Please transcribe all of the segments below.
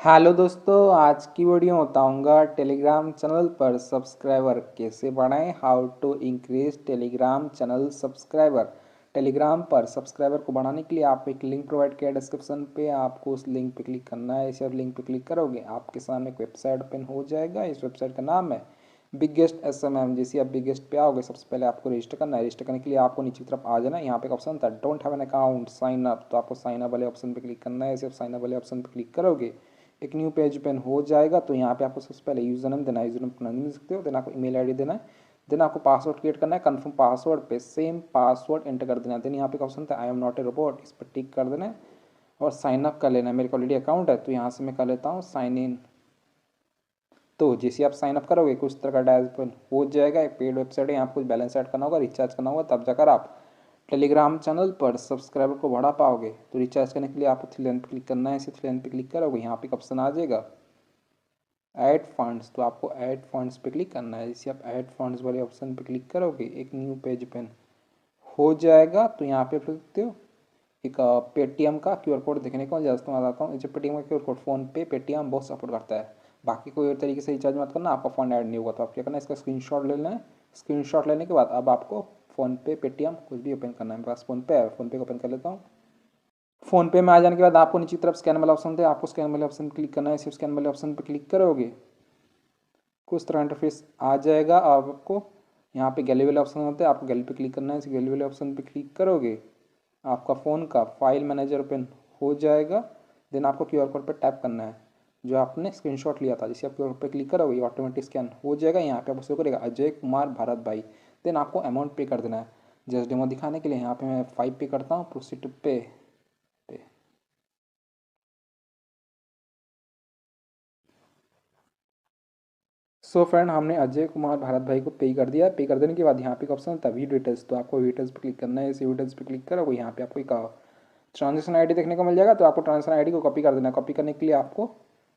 Hello दोस्तों, आज की वीडियो बताऊंगा टेलीग्राम चैनल पर सब्सक्राइबर कैसे बढ़ाएं। How to increase Telegram channel subscriber. Telegram पर सब्सक्राइबर को बढ़ाने के लिए आप एक लिंक प्रोवाइड किया डिस्क्रिप्शन पे, आपको उस लिंक पे क्लिक करना है। इस लिंक पे क्लिक करोगे आपके सामने एक वेबसाइट ओपन हो जाएगा। इस वेबसाइट का नाम है बिगेस्ट SMM। जैसे आप बिगेस्ट पे आओगे सबसे पहले आपको रजिस्टर करना है। रजिस्टर करने के लिए आपको नीचे की तरफ आ जाना है। यहाँ पे एक ऑप्शन था don't have an account sign up, तो आपको साइन अप वाले ऑप्शन पे क्लिक करना है। इसे साइन अप वाले ऑप्शन पे क्लिक करोगे एक न्यू पेज ओपन हो जाएगा। तो यहाँ पे आपको सबसे पहले यूजर नेम देना है, यूजर नेम अपना दे सकते हो। देन आपको ईमेल आईडी देना है। देन आपको पासवर्ड क्रिएट करना है। कन्फर्म पासवर्ड पे सेम पासवर्ड एंटर कर देना है। देन यहाँ पे ऑप्शन था I am not a robot, इस पर टिक कर देना है और साइन अप कर लेना है। मेरे को ऑलरेडी अकाउंट है तो यहाँ से मैं कर लेता हूँ साइन इन। तो जैसे आप साइन अप करोगे कुछ तरह का डैशबोर्ड हो जाएगा। एक पेड वेबसाइट है, यहाँ कुछ बैलेंस ऐड करना होगा, रिचार्ज करना होगा, तब जाकर आप टेलीग्राम चैनल पर सब्सक्राइबर को बढ़ा पाओगे। तो रिचार्ज करने के लिए आपको थ्री लाइन पर क्लिक करना है। इसे थ्री लाइन पर क्लिक करोगे यहाँ पे एक ऑप्शन आ जाएगा ऐड फंड्स, तो आपको ऐड फंड्स पे क्लिक करना है। जैसे आप ऐड फंड्स वाले ऑप्शन पे क्लिक करोगे एक न्यू पेज ओपन हो जाएगा। तो यहाँ पे देखते हो एक पेटीएम का QR कोड देखने को जस्ट मैं बताता हूँ। पेटीएम का QR कोड फ़ोन पे पेटीएम बहुत सपोर्ट करता है। बाकी कोई और तरीके से रिचार्ज मत करना, आपका फ़ोन ऐड नहीं होगा। तो आप क्या करना है, इसका स्क्रीनशॉट ले लेना है। स्क्रीनशॉट लेने के बाद अब आपको फ़ोन पे पेटीएम कुछ भी ओपन करना है। मेरे पास फ़ोन पे है, फ़ोन पे को ओपन कर लेता हूँ। फ़ोन पे में आ जाने के बाद आपको नीचे की तरफ स्कैन वाला ऑप्शन थे, आपको स्कैन वाले ऑप्शन पर क्लिक करना है। सिर्फ स्कैन वाले ऑप्शन पर क्लिक करोगे कुछ तरह इंटरफेस आ जाएगा। आपको यहाँ पे गैलरी वाले ऑप्शन होते हैं, आपको गैलरी पे क्लिक करना है। इस गैलरी वाले ऑप्शन पे क्लिक करोगे आपका फ़ोन का फाइल मैनेजर ओपन हो जाएगा। देन आपको QR कोड पे टैप करना है जो आपने स्क्रीनशॉट लिया था। जैसे आप QR कोड पे क्लिक करोगे ऑटोमेटिक स्कैन हो जाएगा। यहाँ पे आप उसको करेगा अजय कुमार भारत भाई। देन आपको अमाउंट पे कर देना है। जस्ट डेमो दिखाने के लिए यहाँ पे मैं 5 पे करता हूँ, प्रोसीड टू पे। सो फ्रेंड, हमने अजय कुमार भारत भाई को पे कर दिया। पे कर देने के बाद यहाँ पे एक ऑप्शन था व्यू डिटेल्स, तो आपको व्यू डिटेल्स पे क्लिक करना है। इस व्यू डिटेल्स पे क्लिक करोगे यहाँ पे आपको एक ट्रांजेक्शन आईडी देखने को मिल जाएगा। तो आपको ट्रांजेक्शन आईडी को कॉपी कर देना है। कॉपी करने के लिए आपको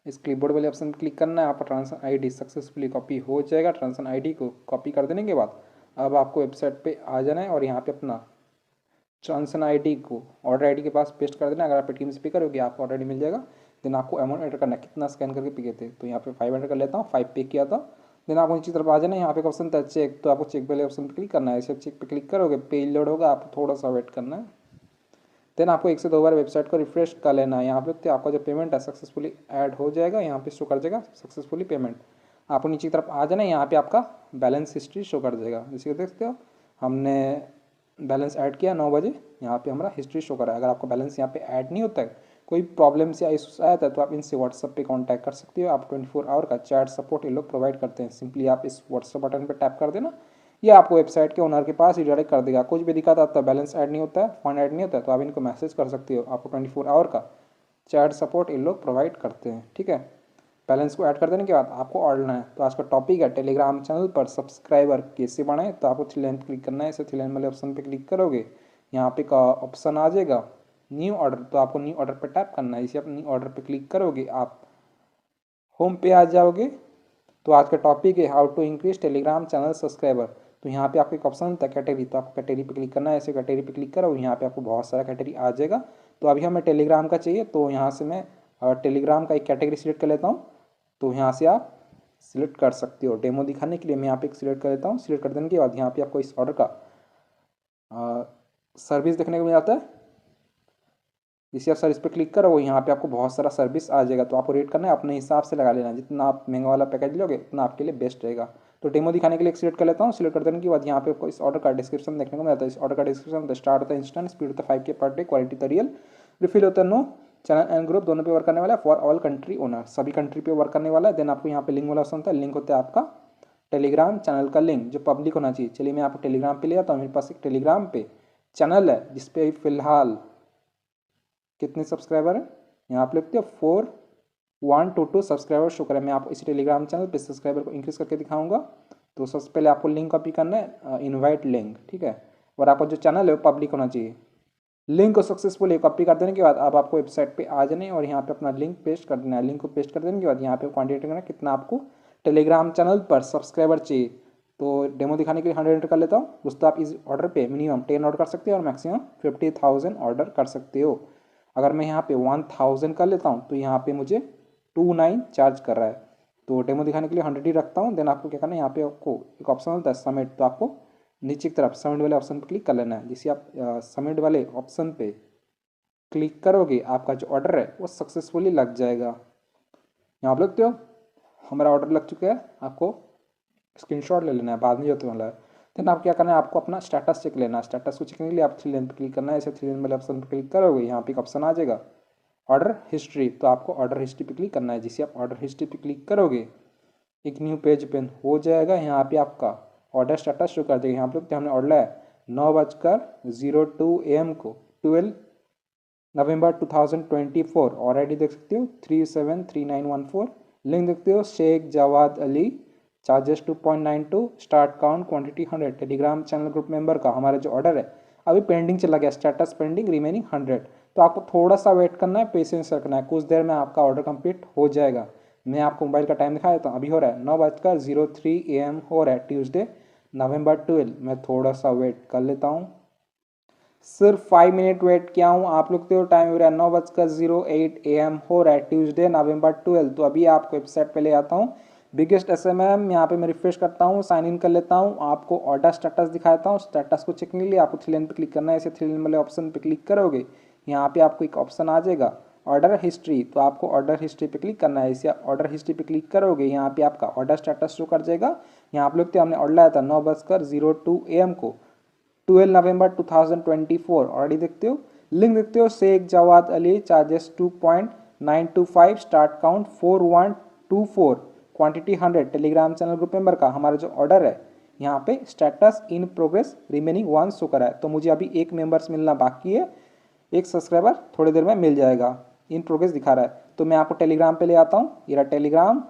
इस क्लिपबोर्ड वाले ऑप्शन पर क्लिक करना है। आपका ट्रांजेक्शन आईडी सक्सेसफुली कॉपी हो जाएगा। ट्रांजेक्शन आईडी को कॉपी कर देने के बाद अब आपको वेबसाइट पे आ जाना है और यहाँ पे अपना ट्रांजेक्शन आईडी को ऑर्डर आईडी के पास पेस्ट कर देना। अगर आप पेटीएम से पे करोगे आपको ऑर्डर आईडी मिल जाएगा। देन आपको अमाउंट एंटर करना है, कितना स्कैन करके पे किए थे। तो यहाँ पे 5 एंटर कर लेता हूँ, 5 पे किया था। देन आपको नीचे तरफ आ जाना है। यहाँ पे ऑप्शन था चेक, तो आपको चेक वाले ऑप्शन पर क्लिक करना है। इसे चेक पे क्लिक करोगे पेज लोड होगा, आपको थोड़ा सा वेट करना है। देन आपको 1 से 2 बार वेबसाइट को रिफ्रेश कर लेना है। यहाँ पे आपका जो पेमेंट है सक्सेसफुली ऐड हो जाएगा। यहाँ पे शो कर जाएगा सक्सेसफुली पेमेंट। आपको नीचे की तरफ आ जाना है, यहाँ पे आपका बैलेंस हिस्ट्री शो कर जाएगा। जैसे देख सकते हो हमने बैलेंस ऐड किया 9 बजे, यहाँ पे हमारा हिस्ट्री शो कर रहा है। अगर आपका बैलेंस यहाँ पे ऐड नहीं होता है, कोई प्रॉब्लम से इशूज आया था, तो आप इनसे व्हाट्सअप पे कांटेक्ट कर सकते हो। आप 24 आवर का चैट सपोर्ट ये लोग प्रोवाइड करते हैं। सिंपली आप इस व्हाट्सअप बटन पर टैप कर देना, ये आपको वेबसाइट के ओनर के पास ही डायरेक्ट कर देगा। कुछ भी दिक्कत आता है, बैलेंस ऐड नहीं होता है, फंड ऐड नहीं होता है, तो आप इनको मैसेज कर सकते हो। आपको 24 आवर का चैट सपोर्ट ये लोग प्रोवाइड करते हैं। ठीक है, बैलेंस को ऐड कर देने के बाद आपको ऑर्डर है। तो आज का टॉपिक है टेलीग्राम चैनल पर सब्सक्राइबर कैसे बढ़ाएं। तो आपको थ्री लाइन क्लिक करना है। इसे थ्री लाइन वाले ऑप्शन पे क्लिक करोगे यहाँ पे का ऑप्शन आ जाएगा न्यू ऑर्डर, तो आपको न्यू ऑर्डर पे टैप करना है। इसे आप न्यू ऑर्डर पे क्लिक करोगे आप होम पे आ जाओगे। तो आज का टॉपिक है how to increase Telegram channel subscriber. तो यहाँ पे आपको एक ऑप्शन था कैटेगरी, तो आपको कैटेगरी पे क्लिक करना है। ऐसे कैटेगरी पे क्लिक करो, यहाँ पे आपको बहुत सारा कैटेगरी आ जाएगा। तो अभी हमें टेलीग्राम का चाहिए, तो यहाँ से मैं टेलीग्राम का एक कैटेगरी सिलेक्ट कर लेता हूँ। तो यहाँ से आप सिलेक्ट कर सकते हो। डेमो दिखाने के लिए मैं यहाँ पे सिलेक्ट कर लेता हूँ। सिलेक्ट कर देने के बाद यहाँ पे आपको इस ऑर्डर का सर्विस देखने को मिल जाता है। जिसे आप सर्विस पे क्लिक करो यहाँ पे आपको बहुत सारा सर्विस आ जाएगा। तो आपको रेट करना है, अपने हिसाब से लगा लेना। जितना आप महंगा वाला पैकेज लोगे उतना आपके लिए बेस्ट रहेगा। तो डेमो दिखाने के लिए सिलेक्ट कर लेता हूँ। सिलेक्ट कर देने के बाद यहाँ पे आपको इस ऑर्डर का डिस्क्रिप्शन देखने को मिलता है। इस ऑर्डर का डिस्क्रिप्शन स्टार्ट होता है इंस्टेंट, स्पीड होता है 5K पर डे, क्वालिटी होता है रियल, रिफिल होता है नो, चैनल एंड ग्रुप दोनों पे वर्क करने वाला है। फॉर ऑल कंट्री ओनर, सभी कंट्री पे वर्क करने वाला है। देन आपको यहाँ पे लिंक वाला ऑप्शन होता है। लिंक होता है आपका टेलीग्राम चैनल का लिंक जो पब्लिक होना चाहिए। चलिए मैं आपको टेलीग्राम पे ले आता हूँ। मेरे पास एक टेलीग्राम पे चैनल है जिसपे फिलहाल कितने सब्सक्राइबर हैं, यहाँ आप लिखते हो 4122 सब्सक्राइबर शो करें। मैं आपको इसी टेलीग्राम चैनल पे सब्सक्राइबर को इंक्रीज करके दिखाऊंगा। तो सबसे पहले आपको लिंक कॉपी करना है, इनवाइट लिंक, ठीक है। और आपका जो चैनल है वो पब्लिक होना चाहिए। लिंक को सक्सेसफुली कॉपी कर देने के बाद अब आपको वेबसाइट पे आ जाना है और यहाँ पे अपना लिंक पेस्ट कर देना है। लिंक को पेस्ट कर देने के बाद यहाँ पे क्वांटिटी करना है कितना आपको टेलीग्राम चैनल पर सब्सक्राइबर चाहिए। तो डेमो दिखाने के लिए 100 एंटर कर लेता हूँ। दोस्तों आप इस ऑर्डर पे मिनिमम 10 ऑर्डर कर सकते हो और मैक्सिमम 50,000 ऑर्डर कर सकते हो। अगर मैं यहाँ पे 1000 कर लेता हूँ तो यहाँ पे मुझे 29 चार्ज कर रहा है। तो डेमो दिखाने के लिए 100 ही रखता हूँ। देन आपको क्या करना है, यहाँ पे आपको एक ऑप्शन होता है सबमिट, तो आपको नीचे की तरफ सबमिट वाले ऑप्शन पर क्लिक कर लेना है। जिससे आप सबमिट वाले ऑप्शन पे क्लिक करोगे आपका जो ऑर्डर है वो सक्सेसफुली लग जाएगा। यहाँ आप देखते हो हमारा ऑर्डर लग चुका है। आपको स्क्रीनशॉट ले लेना है, बाद में जो होने वाला है। देन आप क्या करना है, आपको अपना स्टेटस चेक लेना है। स्टेटस को चेक करने के लिए आप 3 लाइन पर क्लिक करना है। ऐसे 3 लाइन वाले ऑप्शन पर क्लिक करोगे, यहाँ पे एक ऑप्शन आ जाएगा ऑर्डर हिस्ट्री, तो आपको ऑर्डर हिस्ट्री पे क्लिक करना है। जिससे आप ऑर्डर हिस्ट्री पे क्लिक करोगे एक न्यू पेज ओपन हो जाएगा। यहाँ पे आपका ऑर्डर स्टेटस शो कर देगा। यहाँ पे हमने ऑर्डर है 9:02 AM को 12 नवंबर 2024। ऑलरेडी देख सकते हो 373914। लिंक देखते हो Sheikh Jawad Ali, charges 2.92, start count quantity 100। Telegram channel group member का हमारा जो ऑर्डर है अभी पेंडिंग चला गया, स्टेटस पेंडिंग रिमेनिंग 100। तो आपको थोड़ा सा वेट करना है, पेशेंस रखना है, कुछ देर में आपका ऑर्डर कंप्लीट हो जाएगा। मैं आपको मोबाइल का टाइम दिखा देता हूँ। अभी हो रहा है 9:03 AM हो रहा है, ट्यूसडे नवंबर 12। मैं थोड़ा सा वेट कर लेता हूँ, सिर्फ 5 मिनट वेट किया हूँ। आप लोग तो टाइम हो रहा है 9:08 AM हो रहा है, ट्यूसडे नवंबर 12। तो अभी आपको वेबसाइट पे ले आता हूँ, बिगेस्ट SMM। यहाँ पे मैं रिफ्रेश करता हूँ, साइन इन कर लेता हूँ, आपको ऑर्डर स्टेटस दिखाता हूँ। स्टेटस को चेक करने के लिए आपको 3 लाइन पे क्लिक करना है। ऐसे 3 लाइन वाले ऑप्शन पे क्लिक करोगे, यहाँ पे आपको एक ऑप्शन आ जाएगा ऑर्डर हिस्ट्री, तो आपको ऑर्डर हिस्ट्री पे क्लिक करना है। इसे ऑर्डर हिस्ट्री पे क्लिक करोगे, यहाँ पे आपका ऑर्डर स्टेटस शो कर जाएगा। यहाँ आप लोग हमने ऑर्डर लाया था 9:02 AM को 12 नवंबर 2024। ऑलरेडी देखते हो, लिंक देखते हो Sheikh Jawad Ali, charges 2.925, start count 4124, quantity 100। Telegram channel group member का हमारा जो ऑर्डर है यहाँ पे status in progress remaining 1 show करा है। तो मुझे अभी एक मेंबर्स मिलना बाकी है, एक सब्सक्राइबर थोड़ी देर में मिल जाएगा। इन प्रोग्रेस दिखा रहा है। तो मैं आपको टेलीग्राम पे ले आता हूँ। ये टेलीग्राम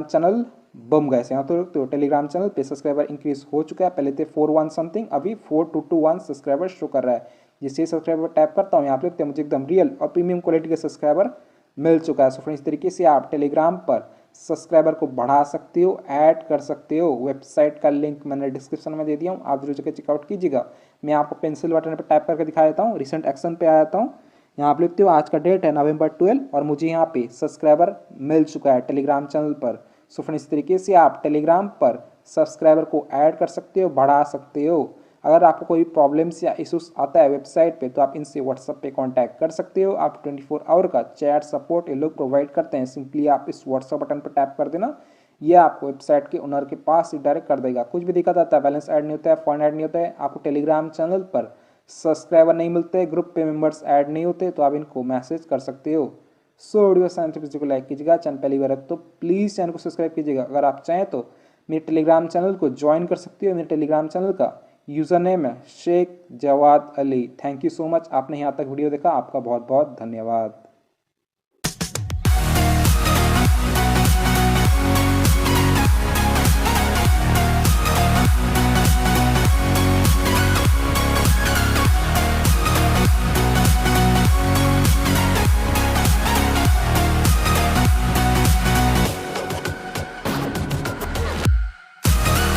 चैनल बम गए यहाँ तो टेलीग्राम चैनल पे सब्सक्राइबर इंक्रीज हो चुका है। पहले थे 41 समथिंग, अभी 4221 सब्सक्राइबर शो कर रहा है। जिससे सब्सक्राइबर टैप करता हूँ, यहाँ पे मुझे एकदम रियल और प्रीमियम क्वालिटी के सब्सक्राइबर मिल चुका है। सो फ्रेंड्स, इस तरीके से आप टेलीग्राम पर सब्सक्राइबर को बढ़ा सकते हो, ऐड कर सकते हो। वेबसाइट का लिंक मैंने डिस्क्रिप्शन में दे दिया हूँ, आप जरूर जाकर चेकआउट कीजिएगा। मैं आपको पेंसिल बटन पर टाइप करके दिखा देता हूँ, रिसेंट एक्शन पे आ जाता हूँ। यहाँ आप लिखते हो आज का डेट है नवंबर 12 और मुझे यहाँ पे सब्सक्राइबर मिल चुका है टेलीग्राम चैनल पर। सो फ्रेंड्स, इस तरीके से आप टेलीग्राम पर सब्सक्राइबर को ऐड कर सकते हो, बढ़ा सकते हो। अगर आपको कोई प्रॉब्लम्स या इश्यूज आता है वेबसाइट पे तो आप इनसे व्हाट्सएप पे कांटेक्ट कर सकते हो। आप 24 आवर का चैट सपोर्ट ये लोग प्रोवाइड करते हैं। सिंपली आप इस व्हाट्सएप बटन पर टैप कर देना, ये आपको वेबसाइट के ओनर के पास ही डायरेक्ट कर देगा। कुछ भी दिक्कत आता है, बैलेंस ऐड नहीं होता है, फंड ऐड नहीं होता है, आपको टेलीग्राम चैनल पर सब्सक्राइबर नहीं मिलते, ग्रुप पे मेंबर्स ऐड नहीं होते, तो आप इनको मैसेज कर सकते हो। सो वीडियो वीडियो को लाइक कीजिएगा, चैनल पहली बार है तो प्लीज़ चैनल को सब्सक्राइब कीजिएगा। अगर आप चाहें तो मेरे टेलीग्राम चैनल को ज्वाइन कर सकते हो। मेरे टेलीग्राम चैनल का यूज़र नेम है Sheikh Jawad Ali. Thank you so much, आपने यहाँ तक वीडियो देखा, आपका बहुत बहुत धन्यवाद।